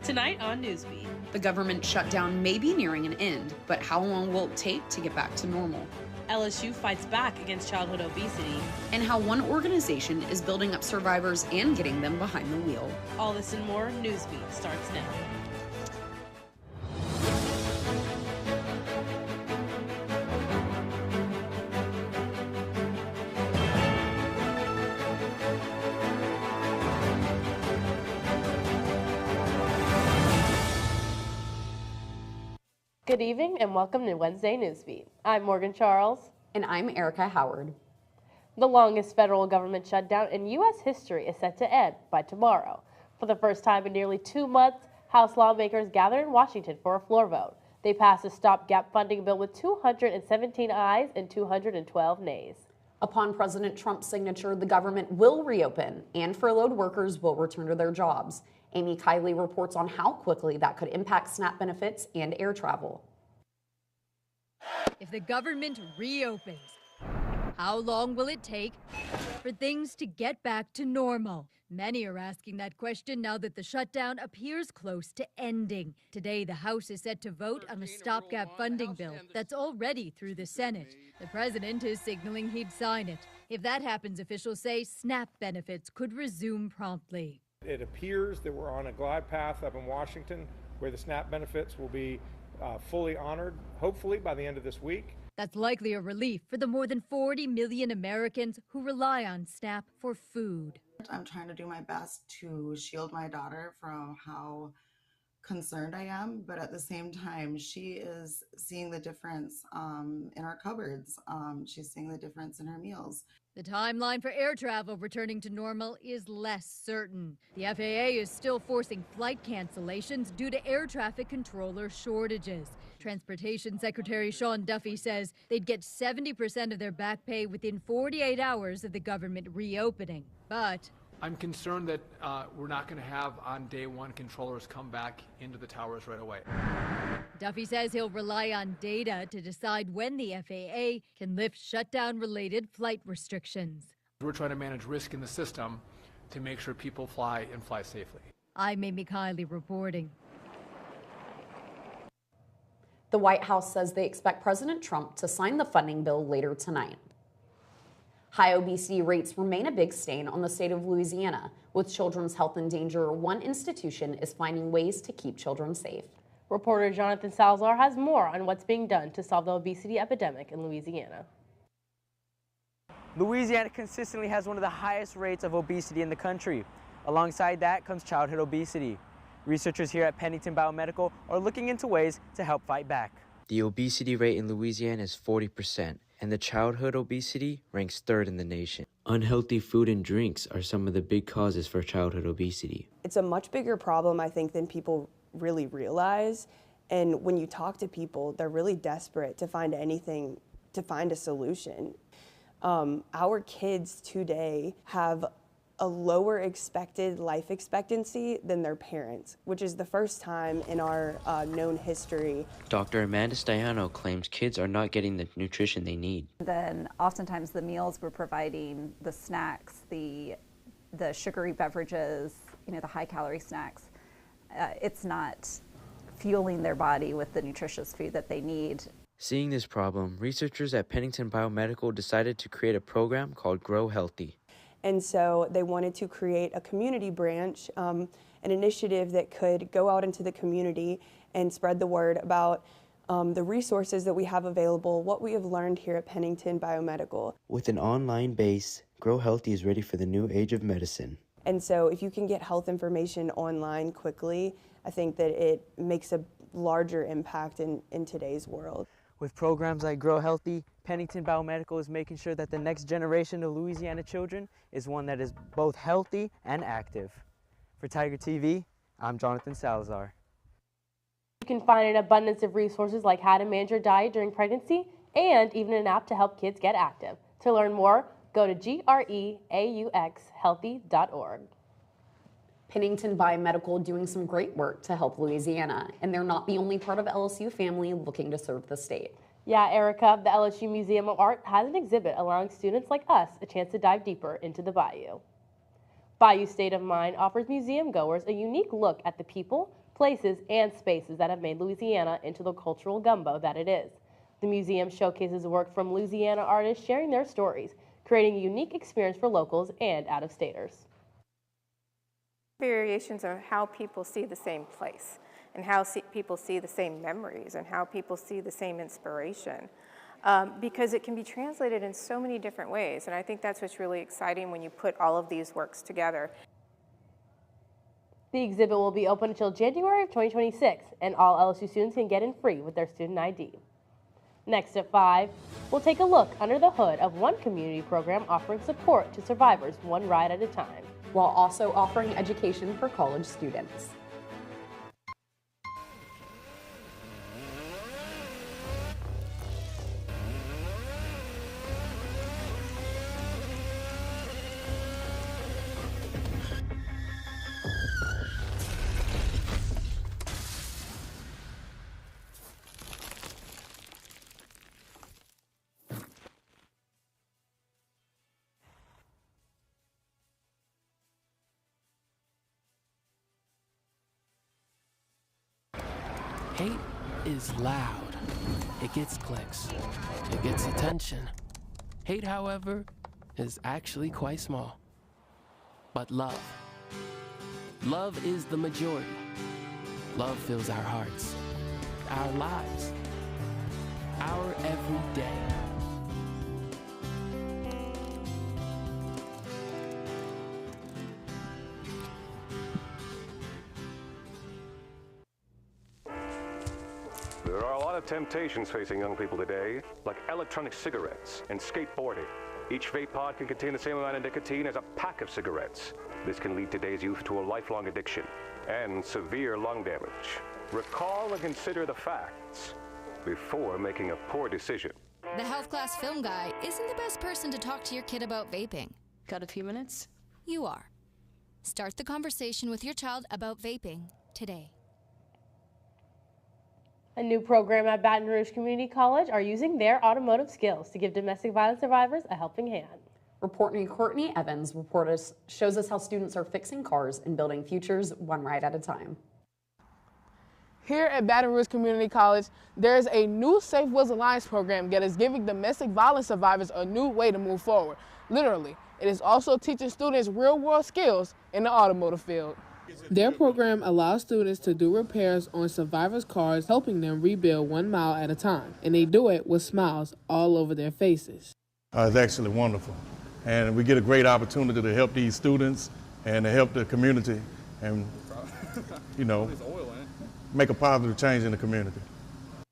Tonight on Newsbeat. The government shutdown may be nearing an end, but how long will it take to get back to normal? LSU fights back against childhood obesity. And how one organization is building up survivors and getting them behind the wheel. All this and more, Newsbeat starts now. Good evening and welcome to Wednesday Newsbeat. I'm Morgan Charles. And I'm Erica Howard. The longest federal government shutdown in U.S. history is set to end by tomorrow. For the first time in nearly 2 months, House lawmakers gathered in Washington for a floor vote. They passed a stopgap funding bill with 217 ayes and 212 nays. Upon President Trump's signature, the government will reopen and furloughed workers will return to their jobs. Amy Kiley reports on how quickly that could impact SNAP benefits and air travel. If the government reopens, how long will it take for things to get back to normal? Many are asking that question now that the shutdown appears close to ending. Today, the House is set to vote on a stopgap funding bill that's already through the Senate. The president is signaling he'd sign it. If that happens, officials say SNAP benefits could resume promptly. It appears that we're on a glide path up in Washington where the SNAP benefits will be fully honored, hopefully by the end of this week. That's likely a relief for the more than 40 million Americans who rely on SNAP for food. I'm trying to do my best to shield my daughter from how concerned I am, but at the same time, she is seeing the difference in our cupboards. She's seeing the difference in her meals. The timeline for air travel returning to normal is less certain. The FAA is still forcing flight cancellations due to air traffic controller shortages. Transportation Secretary Sean Duffy says they'd get 70% of their back pay within 48 hours of the government reopening. But I'm concerned that we're not going to have on day one controllers come back into the towers right away. Duffy says he'll rely on data to decide when the FAA can lift shutdown-related flight restrictions. We're trying to manage risk in the system to make sure people fly and fly safely. I'm Amy Kiley reporting. The White House says they expect President Trump to sign the funding bill later tonight. High obesity rates remain a big stain on the state of Louisiana. With children's health in danger, one institution is finding ways to keep children safe. Reporter Jonathan Salazar has more on what's being done to solve the obesity epidemic in Louisiana. Louisiana consistently has one of the highest rates of obesity in the country. Alongside that comes childhood obesity. Researchers here at Pennington Biomedical are looking into ways to help fight back. The obesity rate in Louisiana is 40%, and the childhood obesity ranks 3rd in the nation. Unhealthy food and drinks are some of the big causes for childhood obesity. It's a much bigger problem, I think, than people really realize. And when you talk to people, they're really desperate to find anything, to find a solution. Our kids today have a lower expected life expectancy than their parents, which is the first time in our known history. Dr. Amanda Staiano claims kids are not getting the nutrition they need. Then oftentimes the meals we're providing, the snacks, the sugary beverages, the high calorie snacks, it's not fueling their body with the nutritious food that they need. Seeing this problem, researchers at Pennington Biomedical decided to create a program called Grow Healthy. And so they wanted to create a community branch, an initiative that could go out into the community and spread the word about the resources that we have available, what we have learned here at Pennington Biomedical. With an online base, Grow Healthy is ready for the new age of medicine. And so if you can get health information online quickly, I think that it makes a larger impact in today's world. With programs like Grow Healthy, Pennington Biomedical is making sure that the next generation of Louisiana children is one that is both healthy and active. For Tiger TV, I'm Jonathan Salazar. You can find an abundance of resources like how to manage your diet during pregnancy and even an app to help kids get active. To learn more, go to GREAUXhealthy.org. Pennington Biomedical doing some great work to help Louisiana, and they're not the only part of LSU family looking to serve the state. Yeah, Erica, the LSU Museum of Art has an exhibit allowing students like us a chance to dive deeper into the bayou. Bayou State of Mind offers museum goers a unique look at the people, places and spaces that have made Louisiana into the cultural gumbo that it is. The museum showcases work from Louisiana artists sharing their stories, creating a unique experience for locals and out-of-staters. Variations of how people see the same place and how people see the same memories and how people see the same inspiration. Because it can be translated in so many different ways, and I think that's what's really exciting when you put all of these works together. The exhibit will be open until January of 2026, and all LSU students can get in free with their student ID. Next at 5, we'll take a look under the hood of one community program offering support to survivors one ride at a time, while also offering education for college students. Hate is loud. It gets clicks. It gets attention. Hate, however, is actually quite small. But love. Love is the majority. Love fills our hearts, our lives, our everyday. There are a lot of temptations facing young people today, like electronic cigarettes and skateboarding. Each vape pod can contain the same amount of nicotine as a pack of cigarettes. This can lead today's youth to a lifelong addiction and severe lung damage. Recall and consider the facts before making a poor decision. The health class film guy isn't the best person to talk to your kid about vaping. Got a few minutes? You are. Start the conversation with your child about vaping today. A new program at Baton Rouge Community College are using their automotive skills to give domestic violence survivors a helping hand. Reporter Courtney Evans shows us how students are fixing cars and building futures one ride at a time. Here at Baton Rouge Community College, there is a new Safe Wheels Alliance program that is giving domestic violence survivors a new way to move forward. Literally, it is also teaching students real-world skills in the automotive field. Their program allows students to do repairs on survivors' cars, helping them rebuild 1 mile at a time. And they do it with smiles all over their faces. It's actually wonderful. And we get a great opportunity to help these students and to help the community and, make a positive change in the community.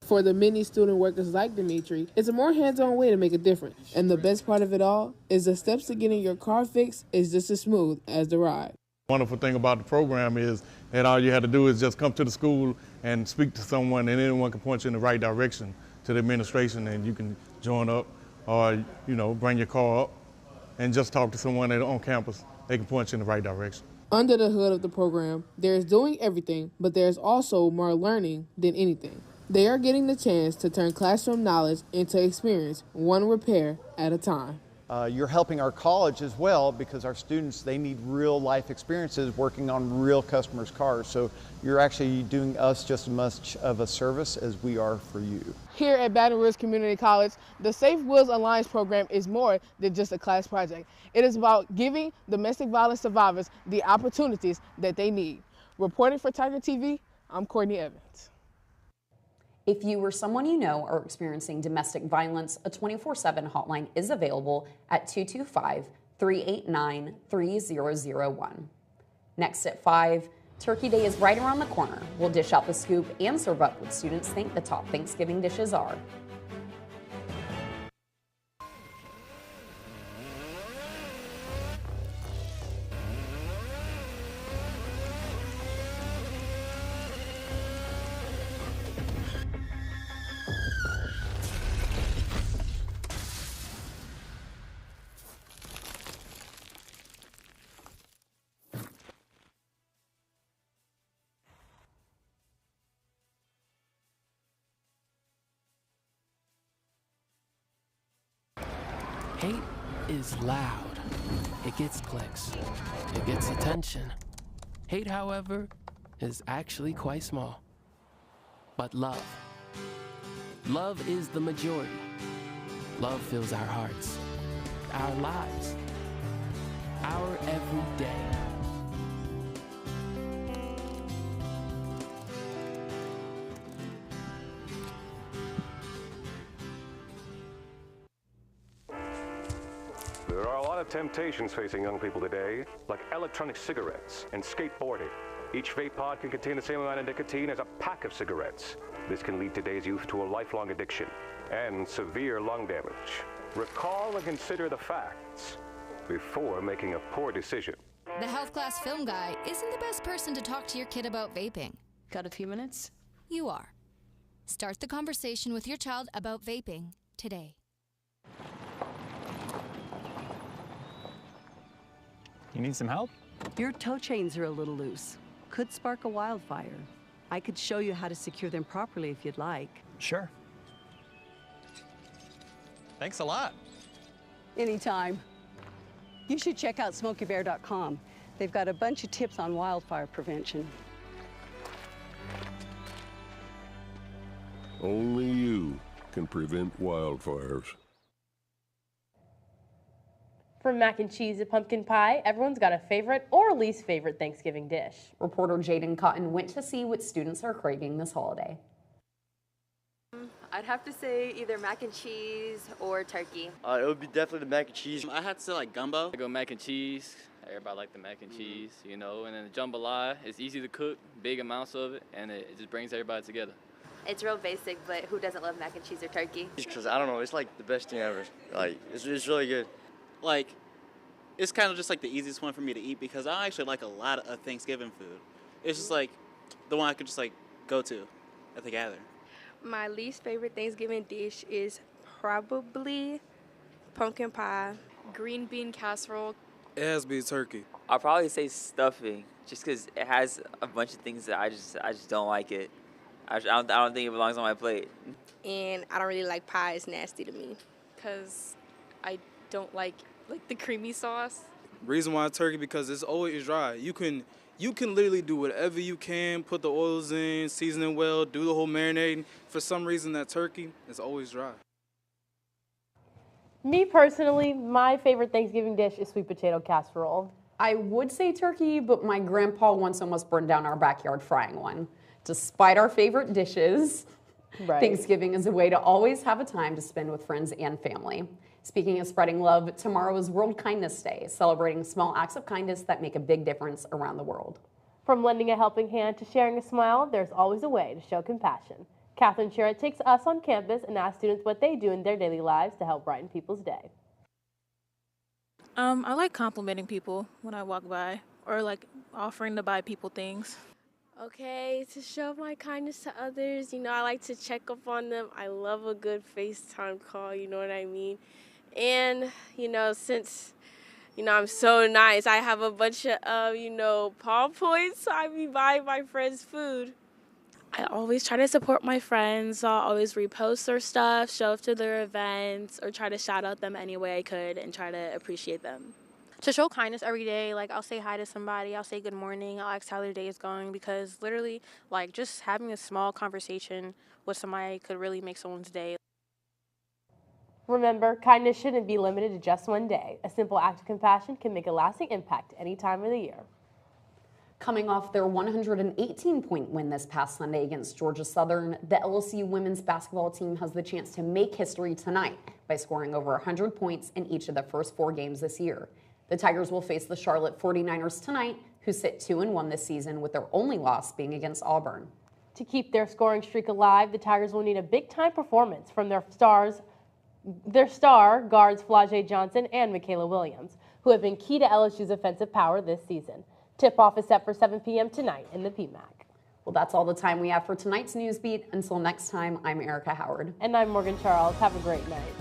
For the many student workers like Dimitri, it's a more hands-on way to make a difference. And the best part of it all is the steps to getting your car fixed is just as smooth as the ride. Wonderful thing about the program is that all you have to do is just come to the school and speak to someone, and anyone can point you in the right direction to the administration, and you can join up or, bring your car up and just talk to someone on campus. They can point you in the right direction. Under the hood of the program, there's doing everything, but there's also more learning than anything. They are getting the chance to turn classroom knowledge into experience, one repair at a time. You're helping our college as well, because our students, they need real life experiences working on real customers' cars. So you're actually doing us just as much of a service as we are for you. Here at Baton Rouge Community College, the Safe Wheels Alliance program is more than just a class project. It is about giving domestic violence survivors the opportunities that they need. Reporting for Tiger TV, I'm Courtney Evans. If you or someone you know are experiencing domestic violence, a 24/7 hotline is available at 225-389-3001. Next at 5, Turkey Day is right around the corner. We'll dish out the scoop and serve up what students think the top Thanksgiving dishes are. Hate is loud. It gets clicks. It gets attention. Hate, however, is actually quite small. But love is the majority. Love fills our hearts, our lives, our everyday. There are a lot of temptations facing young people today, like electronic cigarettes and skateboarding. Each vape pod can contain the same amount of nicotine as a pack of cigarettes. This can lead today's youth to a lifelong addiction and severe lung damage. Recall and consider the facts before making a poor decision. The health class film guy isn't the best person to talk to your kid about vaping. Got a few minutes? You are. Start the conversation with your child about vaping today. You need some help? Your toe chains are a little loose. Could spark a wildfire. I could show you how to secure them properly if you'd like. Sure. Thanks a lot. Anytime. You should check out SmokeyBear.com. They've got a bunch of tips on wildfire prevention. Only you can prevent wildfires. From mac and cheese to pumpkin pie, everyone's got a favorite or least favorite Thanksgiving dish. Reporter Jaden Cotton went to see what students are craving this holiday. I'd have to say either mac and cheese or turkey. It would be definitely the mac and cheese. I had to say like gumbo. I go mac and cheese. Everybody like the mac and cheese, you know. And then the jambalaya, it's easy to cook, big amounts of it, and it just brings everybody together. It's real basic, but who doesn't love mac and cheese or turkey? Because I don't know, it's like the best thing ever. Like, it's really good. Like, it's kind of just like the easiest one for me to eat because I actually like a lot of Thanksgiving food. It's just like the one I could just like go to at the gathering. My least favorite Thanksgiving dish is probably pumpkin pie. Green bean casserole. It has to be turkey. I'll probably say stuffing, just because it has a bunch of things that I just don't like it. I don't think it belongs on my plate. And I don't really like pie. It's nasty to me. Because I don't like the creamy sauce. Reason why turkey, because it's always dry. You can literally do whatever you can, put the oils in, season it well, do the whole marinating. For some reason, that turkey is always dry. Me personally, my favorite Thanksgiving dish is sweet potato casserole. I would say turkey, but my grandpa once almost burned down our backyard frying one. Despite our favorite dishes, Thanksgiving is a way to always have a time to spend with friends and family. Speaking of spreading love, tomorrow is World Kindness Day, celebrating small acts of kindness that make a big difference around the world. From lending a helping hand to sharing a smile, there's always a way to show compassion. Catherine Sherritt takes us on campus and asks students what they do in their daily lives to help brighten people's day. I like complimenting people when I walk by, or like offering to buy people things. Okay, to show my kindness to others, I like to check up on them. I love a good FaceTime call, you know what I mean? And, since, I'm so nice, I have a bunch of, paw points, so I be buying my friends food. I always try to support my friends. I'll always repost their stuff, show up to their events, or try to shout out them any way I could and try to appreciate them. To show kindness every day, I'll say hi to somebody, I'll say good morning, I'll ask how their day is going, because literally, just having a small conversation with somebody could really make someone's day. Remember, kindness shouldn't be limited to just one day. A simple act of compassion can make a lasting impact any time of the year. Coming off their 118-point win this past Sunday against Georgia Southern, the LSU women's basketball team has the chance to make history tonight by scoring over 100 points in each of the first 4 games this year. The Tigers will face the Charlotte 49ers tonight, who sit 2-1 this season, with their only loss being against Auburn. To keep their scoring streak alive, the Tigers will need a big-time performance from their star guards Flau'jae Johnson and Michaela Williams, who have been key to LSU's offensive power this season. Tip-off is set for 7 p.m. tonight in the PMAC. Well, that's all the time we have for tonight's Newsbeat. Until next time, I'm Erica Howard. And I'm Morgan Charles. Have a great night.